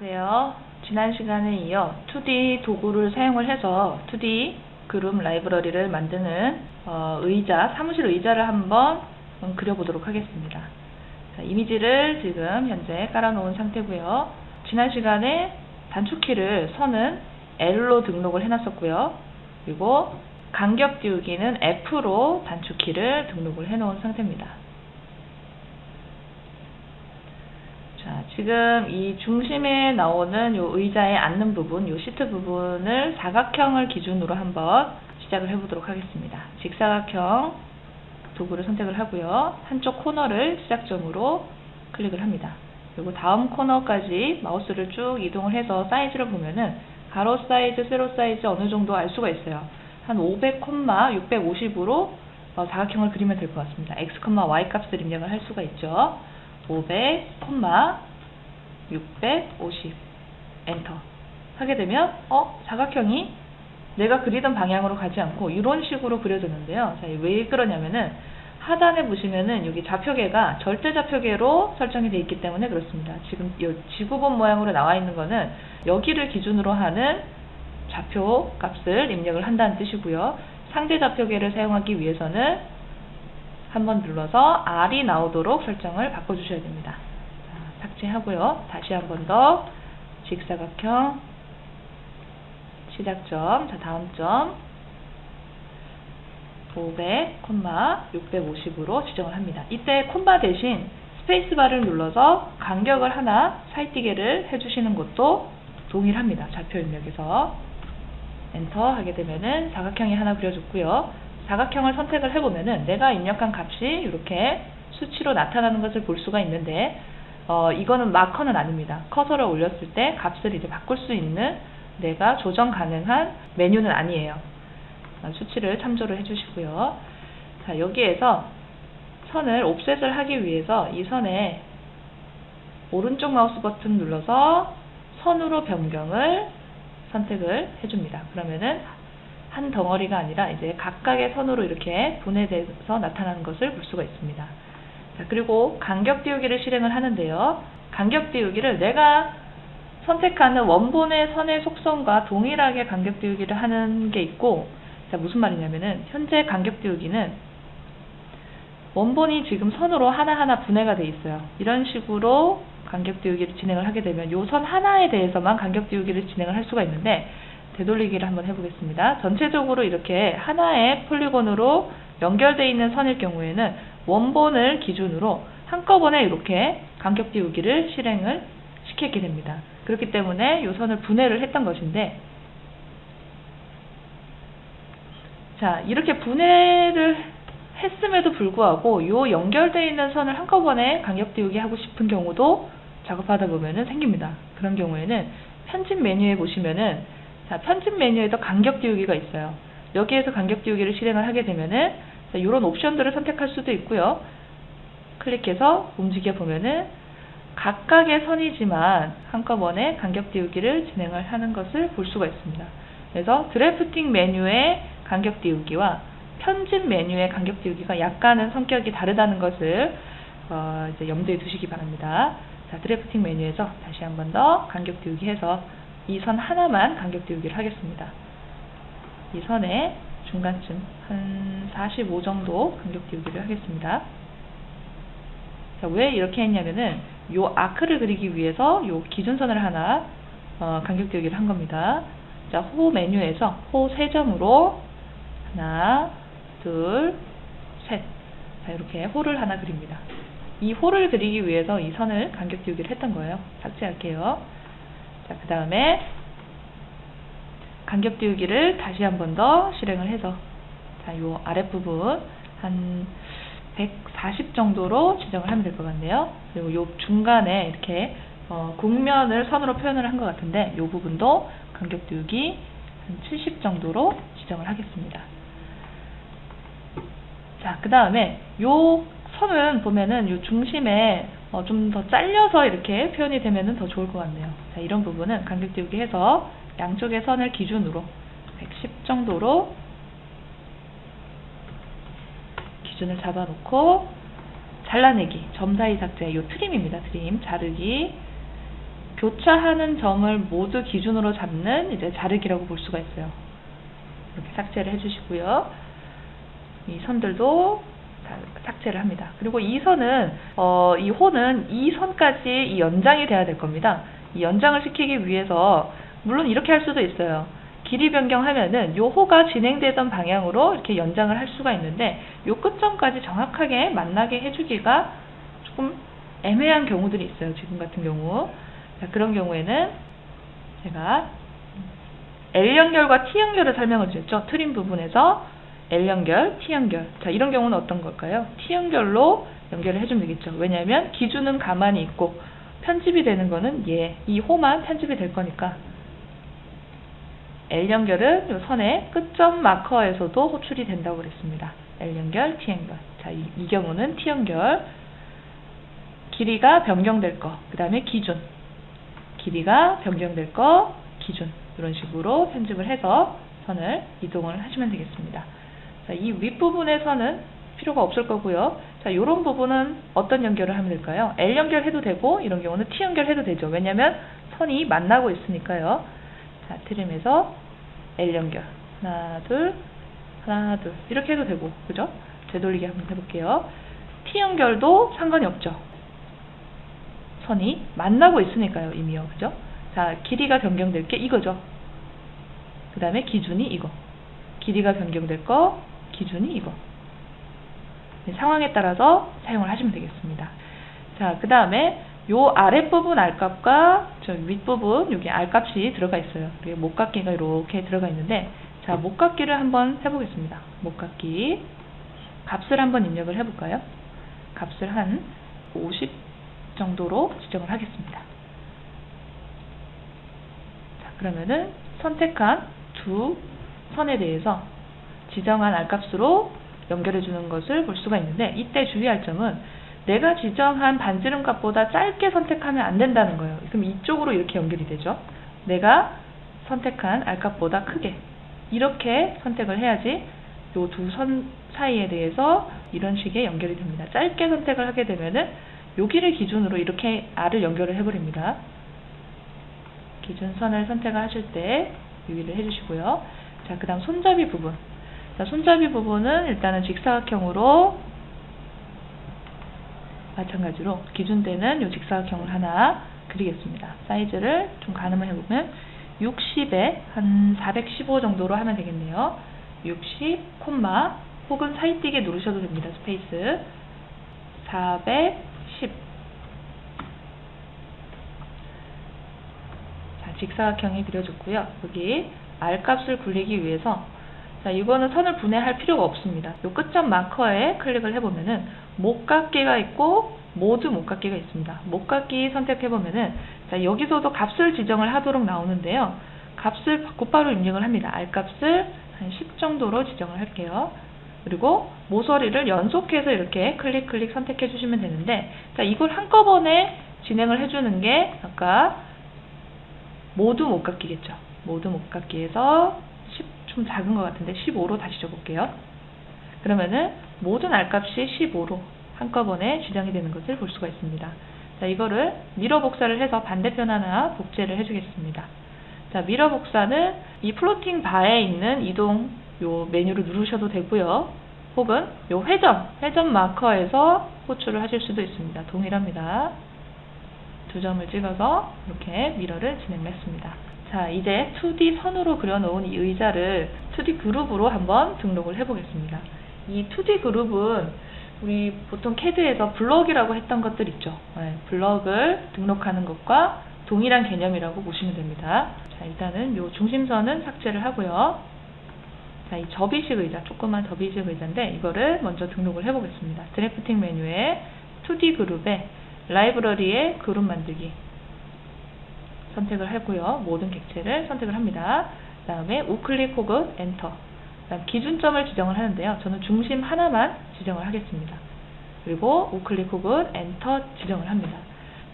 안녕하세요. 지난 시간에 이어 2D 도구를 사용을 해서 2D 그룹 라이브러리를 만드는 사무실 의자를 한번 그려보도록 하겠습니다. 자, 이미지를 지금 현재 깔아놓은 상태고요. 지난 시간에 단축키를 선은 L로 등록을 해놨었고요. 그리고 간격 띄우기는 F로 단축키를 등록을 해놓은 상태입니다. 자, 지금 이 중심에 나오는 요 의자에 앉는 부분, 요 시트 부분을 사각형을 기준으로 한번 시작을 해보도록 하겠습니다. 직사각형 도구를 선택을 하고요. 한쪽 코너를 시작점으로 클릭을 합니다. 그리고 다음 코너까지 마우스를 쭉 이동을 해서 사이즈를 보면은 가로 사이즈, 세로 사이즈 어느 정도 알 수가 있어요. 한 500, 650으로 사각형을 그리면 될 것 같습니다. x, y 값을 입력을 할 수가 있죠. 500, 650 엔터 하게 되면 사각형이 내가 그리던 방향으로 가지 않고 이런 식으로 그려졌는데요. 자, 왜 그러냐면은 하단에 보시면은 여기 좌표계가 절대 좌표계로 설정이 되어 있기 때문에 그렇습니다. 지금 이 지구본 모양으로 나와 있는 거는 여기를 기준으로 하는 좌표 값을 입력을 한다는 뜻이고요. 상대 좌표계를 사용하기 위해서는 한번 눌러서 R이 나오도록 설정을 바꿔주셔야 됩니다. 자, 삭제하고요. 다시 한 번 더 직사각형 시작점, 자 다음 점 500, 650으로 지정을 합니다. 이때 콤마 대신 스페이스바를 눌러서 간격을 하나 살뛰기를 해주시는 것도 동일합니다. 좌표 입력에서 엔터 하게 되면은 사각형이 하나 그려졌고요. 사각형을 선택을 해보면은 내가 입력한 값이 이렇게 수치로 나타나는 것을 볼 수가 있는데 이거는 마커는 아닙니다. 커서를 올렸을 때 값을 이제 바꿀 수 있는 내가 조정 가능한 메뉴는 아니에요. 수치를 참조를 해주시고요. 자, 여기에서 선을 옵셋을 하기 위해서 이 선에 오른쪽 마우스 버튼 눌러서 선으로 변경을 선택을 해줍니다. 그러면은 한 덩어리가 아니라 이제 각각의 선으로 이렇게 분해돼서 나타나는 것을 볼 수가 있습니다. 자, 그리고 간격 띄우기를 실행을 하는데요. 간격 띄우기를 내가 선택하는 원본의 선의 속성과 동일하게 간격 띄우기를 하는 게 있고, 자, 무슨 말이냐면은 현재 간격 띄우기는 원본이 지금 선으로 하나하나 분해가 돼 있어요. 이런 식으로 간격 띄우기를 진행을 하게 되면 이 선 하나에 대해서만 간격 띄우기를 진행을 할 수가 있는데, 되돌리기를 한번 해보겠습니다. 전체적으로 이렇게 하나의 폴리곤으로 연결되어 있는 선일 경우에는 원본을 기준으로 한꺼번에 이렇게 간격 띄우기를 실행을 시키게 됩니다. 그렇기 때문에 이 선을 분해를 했던 것인데, 자, 이렇게 분해를 했음에도 불구하고 이 연결되어 있는 선을 한꺼번에 간격 띄우기 하고 싶은 경우도 작업하다 보면은 생깁니다. 그런 경우에는 편집 메뉴에 보시면은 자, 편집 메뉴에도 간격 띄우기가 있어요. 여기에서 간격 띄우기를 실행을 하게 되면은 이런 옵션들을 선택할 수도 있고요. 클릭해서 움직여 보면은 각각의 선이지만 한꺼번에 간격 띄우기를 진행을 하는 것을 볼 수가 있습니다. 그래서 드래프팅 메뉴의 간격 띄우기와 편집 메뉴의 간격 띄우기가 약간은 성격이 다르다는 것을 이제 염두에 두시기 바랍니다. 자, 드래프팅 메뉴에서 다시 한 번 더 간격 띄우기 해서 이 선 하나만 간격 띄우기를 하겠습니다. 이 선의 중간쯤 한 45 정도 간격 띄우기를 하겠습니다. 자, 왜 이렇게 했냐면은 요 아크를 그리기 위해서 요 기준선을 하나 간격 띄우기를 한 겁니다. 자, 호 메뉴에서 호 3점으로 하나, 둘, 셋. 자, 이렇게 호를 하나 그립니다. 이 호를 그리기 위해서 이 선을 간격 띄우기를 했던 거예요. 삭제할게요. 자, 그 다음에 간격 띄우기를 다시 한 번 더 실행을 해서 자, 요 아랫부분 한 140 정도로 지정을 하면 될 것 같네요. 그리고 요 중간에 이렇게 국면을 선으로 표현을 한 것 같은데 요 부분도 간격 띄우기 한 70 정도로 지정을 하겠습니다. 자, 그 다음에 요 선은 보면은 요 중심에 좀 더 잘려서 이렇게 표현이 되면은 더 좋을 것 같네요. 자, 이런 부분은 간격 띄우기 해서 양쪽의 선을 기준으로 110 정도로 기준을 잡아놓고 잘라내기, 점 사이 삭제, 요 트림입니다. 트림, 자르기 교차하는 점을 모두 기준으로 잡는 이제 자르기라고 볼 수가 있어요. 이렇게 삭제를 해주시고요. 이 선들도 다 삭제를 합니다. 그리고 이 선은 이 호는 이 선까지 이 연장이 돼야 될 겁니다. 이 연장을 시키기 위해서 물론 이렇게 할 수도 있어요. 길이 변경하면은 요 호가 진행되던 방향으로 이렇게 연장을 할 수가 있는데 요 끝점까지 정확하게 만나게 해주기가 조금 애매한 경우들이 있어요. 지금 같은 경우. 자, 그런 경우에는 제가 L연결과 T연결을 설명을 드렸죠. 트림 부분에서 L연결, T연결. 자, 이런 경우는 어떤 걸까요? T연결로 연결을 해주면 되겠죠. 왜냐하면 기준은 가만히 있고 편집이 되는 거는 이 호만 편집이 될 거니까. L연결은 이 선의 끝점 마커에서도 호출이 된다고 그랬습니다. L연결, T연결. 자, 이 경우는 T연결. 길이가 변경될 거, 그 다음에 기준. 길이가 변경될 거, 기준. 이런 식으로 편집을 해서 선을 이동을 하시면 되겠습니다. 자, 이 윗부분의 선은 필요가 없을 거고요. 자, 이런 부분은 어떤 연결을 하면 될까요? L연결 해도 되고 이런 경우는 T연결 해도 되죠. 왜냐하면 선이 만나고 있으니까요. 자, 트림에서 L연결. 하나, 둘, 하나, 둘. 이렇게 해도 되고, 그죠? 되돌리기 한번 해볼게요. T연결도 상관이 없죠. 선이 만나고 있으니까요, 이미요. 그죠? 자, 길이가 변경될 게 이거죠. 그 다음에 기준이 이거. 길이가 변경될 거, 기준이 이거. 상황에 따라서 사용을 하시면 되겠습니다. 자, 그 다음에 요 아랫부분 R값과 저 윗부분 여기 R값이 들어가 있어요. 그리고 목깎기가 이렇게 들어가 있는데, 자, 목깎기를 한번 해보겠습니다. 목깎기 값을 한번 입력을 해볼까요? 값을 한 50 정도로 지정을 하겠습니다. 자, 그러면은 선택한 두 선에 대해서 지정한 R값으로 연결해 주는 것을 볼 수가 있는데, 이때 주의할 점은 내가 지정한 반지름 값보다 짧게 선택하면 안 된다는 거예요. 그럼 이쪽으로 이렇게 연결이 되죠. 내가 선택한 R값보다 크게 이렇게 선택을 해야지 요 두 선 사이에 대해서 이런 식의 연결이 됩니다. 짧게 선택을 하게 되면은 여기를 기준으로 이렇게 R을 연결을 해버립니다. 기준선을 선택을 하실 때 유의를 해주시고요. 자, 그 다음 손잡이 부분. 자, 손잡이 부분은 일단은 직사각형으로 마찬가지로 기준되는 이 직사각형을 하나 그리겠습니다. 사이즈를 좀 가늠을 해보면 60에 한 415 정도로 하면 되겠네요. 60, 콤마 혹은 사이띄게 누르셔도 됩니다. 스페이스 410. 자, 직사각형이 그려졌고요. 여기 R값을 굴리기 위해서, 자, 이거는 선을 분해할 필요가 없습니다. 요 끝점 마커에 클릭을 해보면은 목깎기가 있고 모두 목깎기가 있습니다. 목깎기 선택해보면은, 자, 여기서도 값을 지정을 하도록 나오는데요. 값을 곧바로 입력을 합니다. R값을 한 10 정도로 지정을 할게요. 그리고 모서리를 연속해서 이렇게 클릭 선택해 주시면 되는데, 자, 이걸 한꺼번에 진행을 해주는 게 아까 모두 목깎기겠죠. 모두 목깎기에서 10, 좀 작은 것 같은데 15로 다시 줘볼게요. 그러면은 모든 R값이 15로 한꺼번에 지정이 되는 것을 볼 수가 있습니다. 자, 이거를 미러 복사를 해서 반대편 하나 복제를 해주겠습니다. 자, 미러 복사는 이 플로팅 바에 있는 이동 요 메뉴를 누르셔도 되고요. 혹은 요 회전 마커에서 호출을 하실 수도 있습니다. 동일합니다. 두 점을 찍어서 이렇게 미러를 진행했습니다. 자, 이제 2D 선으로 그려놓은 이 의자를 2D 그룹으로 한번 등록을 해보겠습니다. 이 2D 그룹은 우리 보통 CAD에서 블럭이라고 했던 것들 있죠. 네, 블럭을 등록하는 것과 동일한 개념이라고 보시면 됩니다. 자, 일단은 요 중심선은 삭제를 하고요. 자, 이 접이식 의자, 조그만 접이식 의자인데 이거를 먼저 등록을 해보겠습니다. 드래프팅 메뉴에 2D 그룹에 라이브러리에 그룹 만들기 선택을 하고요. 모든 객체를 선택을 합니다. 그 다음에 우클릭 혹은 엔터. 그다음 기준점을 지정을 하는데요. 저는 중심 하나만 지정을 하겠습니다. 그리고 우클릭 혹은 엔터 지정을 합니다.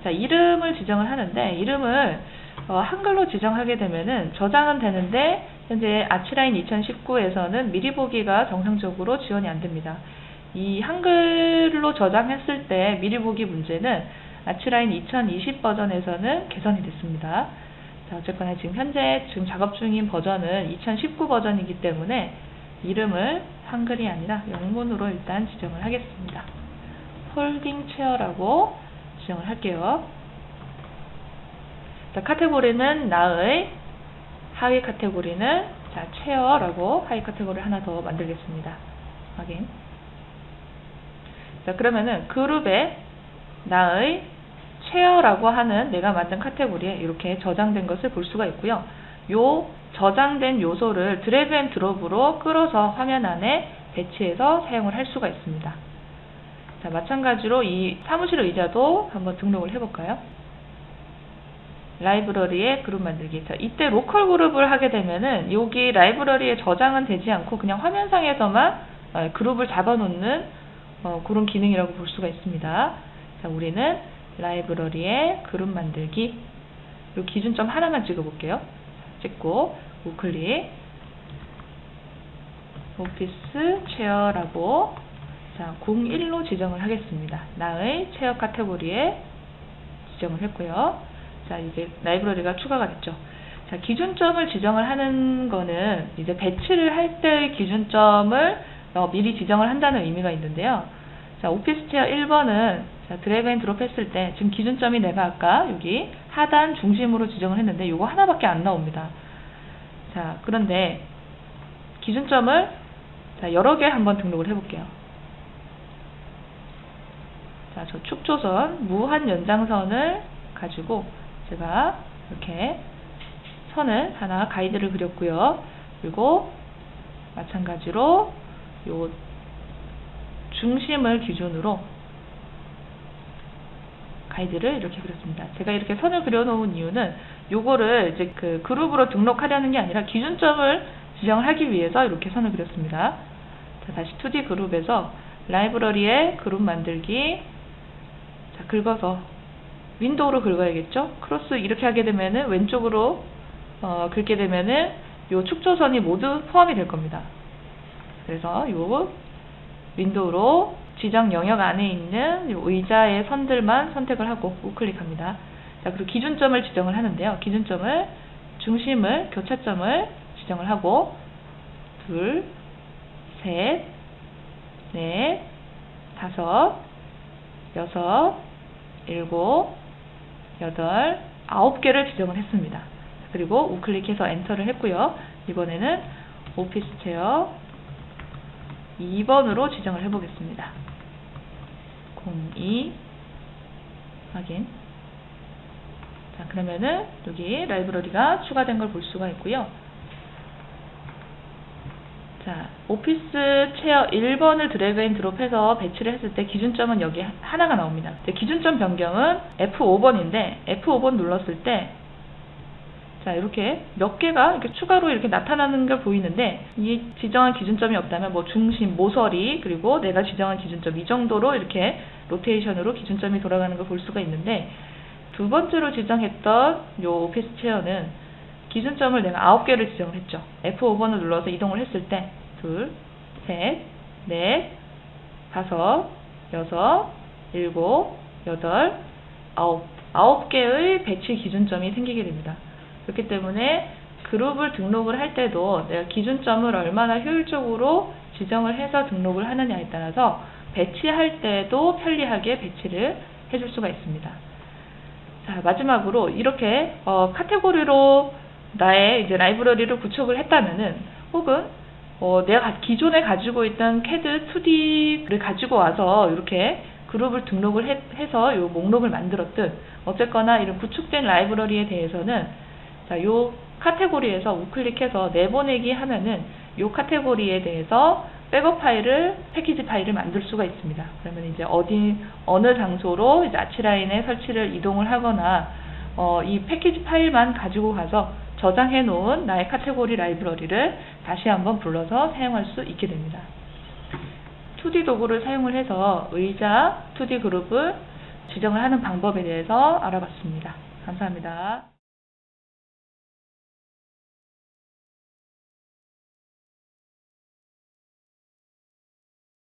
자, 이름을 지정을 하는데 이름을 한글로 지정하게 되면은 저장은 되는데 현재 아치라인 2019에서는 미리 보기가 정상적으로 지원이 안 됩니다. 이 한글로 저장했을 때 미리 보기 문제는 아치라인 2020 버전에서는 개선이 됐습니다. 자, 어쨌거나 현재 작업 중인 버전은 2019 버전이기 때문에 이름을 한글이 아니라 영문으로 일단 지정을 하겠습니다. 폴딩 체어라고 지정을 할게요. 자, 카테고리는 나의, 하위 카테고리는 체어라고 하위 카테고리를 하나 더 만들겠습니다. 확인. 자, 그러면은 그룹에 나의 체어라고 하는 내가 만든 카테고리에 이렇게 저장된 것을 볼 수가 있고요. 요 저장된 요소를 드래그 앤 드롭으로 끌어서 화면 안에 배치해서 사용을 할 수가 있습니다. 자, 마찬가지로 이 사무실 의자도 한번 등록을 해볼까요? 라이브러리에 그룹 만들기. 자, 이때 로컬 그룹을 하게 되면은 여기 라이브러리에 저장은 되지 않고 그냥 화면상에서만 그룹을 잡아놓는 그런 기능이라고 볼 수가 있습니다. 자, 우리는 라이브러리에 그룹 만들기. 이 기준점 하나만 찍어볼게요. 찍고 우클릭, 오피스 체어라고 01로 지정을 하겠습니다. 나의 체어 카테고리에 지정을 했고요. 자, 이제 라이브러리가 추가가 됐죠. 자, 기준점을 지정을 하는 거는 이제 배치를 할 때의 기준점을 미리 지정을 한다는 의미가 있는데요. 자, 오피스 체어 1번은 드래그 앤 드롭 했을 때 지금 기준점이 내가 아까 여기 하단 중심으로 지정을 했는데 이거 하나밖에 안 나옵니다. 자, 그런데 기준점을 여러 개 한번 등록을 해볼게요. 자, 저 축조선 무한 연장선을 가지고 제가 이렇게 선을 하나 가이드를 그렸고요. 그리고 마찬가지로 요 중심을 기준으로 가이드를 이렇게 그렸습니다. 제가 이렇게 선을 그려놓은 이유는 요거를 이제 그 그룹으로 등록하려는 게 아니라 기준점을 지정을 하기 위해서 이렇게 선을 그렸습니다. 자, 다시 2D 그룹에서 라이브러리에 그룹 만들기. 자, 긁어서 윈도우로 긁어야겠죠? 크로스 이렇게 하게 되면은 왼쪽으로 긁게 되면은 요 축조선이 모두 포함이 될 겁니다. 그래서 요 윈도우로 지정 영역 안에 있는 요 의자의 선들만 선택을 하고 우클릭합니다. 자, 그리고 기준점을 지정을 하는데요. 기준점을 중심을 교차점을 지정을 하고 둘, 셋, 넷, 다섯, 여섯, 일곱, 여덟, 9개를 지정을 했습니다. 그리고 우클릭해서 엔터를 했고요. 이번에는 오피스 체어 2번으로 지정을 해보겠습니다. 02 확인. 자, 그러면은 여기 라이브러리가 추가된 걸 볼 수가 있고요. 자, 오피스 체어 1번을 드래그 앤 드롭해서 배치를 했을 때 기준점은 여기 하나가 나옵니다. 기준점 변경은 F5번인데 F5번 눌렀을 때 자, 이렇게 몇 개가 이렇게 추가로 이렇게 나타나는 걸 보이는데 이 지정한 기준점이 없다면 뭐 중심, 모서리, 그리고 내가 지정한 기준점 이 정도로 이렇게 로테이션으로 기준점이 돌아가는 걸 볼 수가 있는데 두 번째로 지정했던 요 오피스 체어는 기준점을 내가 9개를 지정을 했죠. F5번을 눌러서 이동을 했을 때 둘, 셋, 넷, 다섯, 여섯, 일곱, 여덟, 아홉 개의 배치 기준점이 생기게 됩니다. 그렇기 때문에 그룹을 등록을 할 때도 내가 기준점을 얼마나 효율적으로 지정을 해서 등록을 하느냐에 따라서 배치할 때도 편리하게 배치를 해줄 수가 있습니다. 자, 마지막으로 이렇게 카테고리로 나의 이제 라이브러리를 구축을 했다면은 혹은 내가 기존에 가지고 있던 CAD 2D를 가지고 와서 이렇게 그룹을 등록을 해서 요 목록을 만들었든 어쨌거나 이런 구축된 라이브러리에 대해서는 자, 요 카테고리에서 우클릭해서 내보내기 하면은 요 카테고리에 대해서 백업 파일을, 패키지 파일을 만들 수가 있습니다. 그러면 이제 어느 장소로 이제 아치라인에 설치를 이동을 하거나 이 패키지 파일만 가지고 가서 저장해 놓은 나의 카테고리 라이브러리를 다시 한번 불러서 사용할 수 있게 됩니다. 2D 도구를 사용을 해서 의자 2D 그룹을 지정을 하는 방법에 대해서 알아봤습니다. 감사합니다.